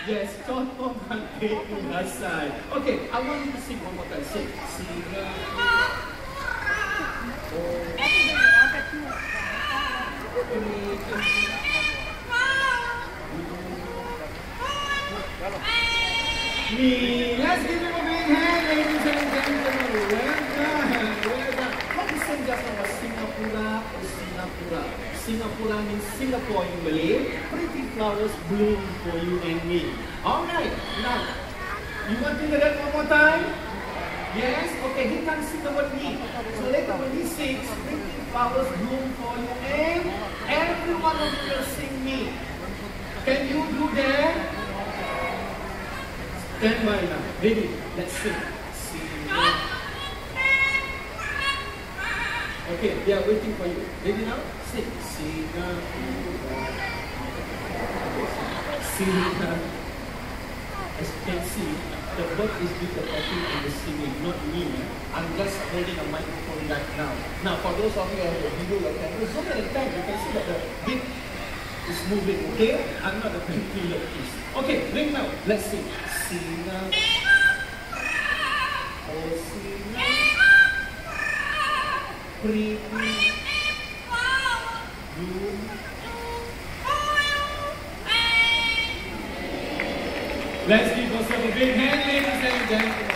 Yes, contoh batik ulasan. Okay, I want you to sing one more time. Sing. Singapura. Me. Let's give him a big hand, ladies and gentlemen. Well done. Well done. What we sang just now was Singapura or Singapura. Singapura means Singapore in Malay. Pretty flowers bloom for you and me. Alright, now, you want to hear that one more time? Yes? Okay, he can sing the word me. So later when he sings, pretty flowers bloom for you and every one of you will sing me. Can you do that? Stand by now. Ready? Let's sing. Okay, they are waiting for you. Ready now? Sing. Singapura. Singapura. As you can see, the bird is with the talking and the singing, not me. I'm just holding a microphone right now. Now, for those of you who have the video, your camera, zoom in and time, you can see that the beat is moving, okay? I'm not a ventriloquist. Okay, ring now. Let's sing. Singapura. Oh, Singapura. Pretty. Bloom. Let's give ourselves a big hand, ladies and gentlemen.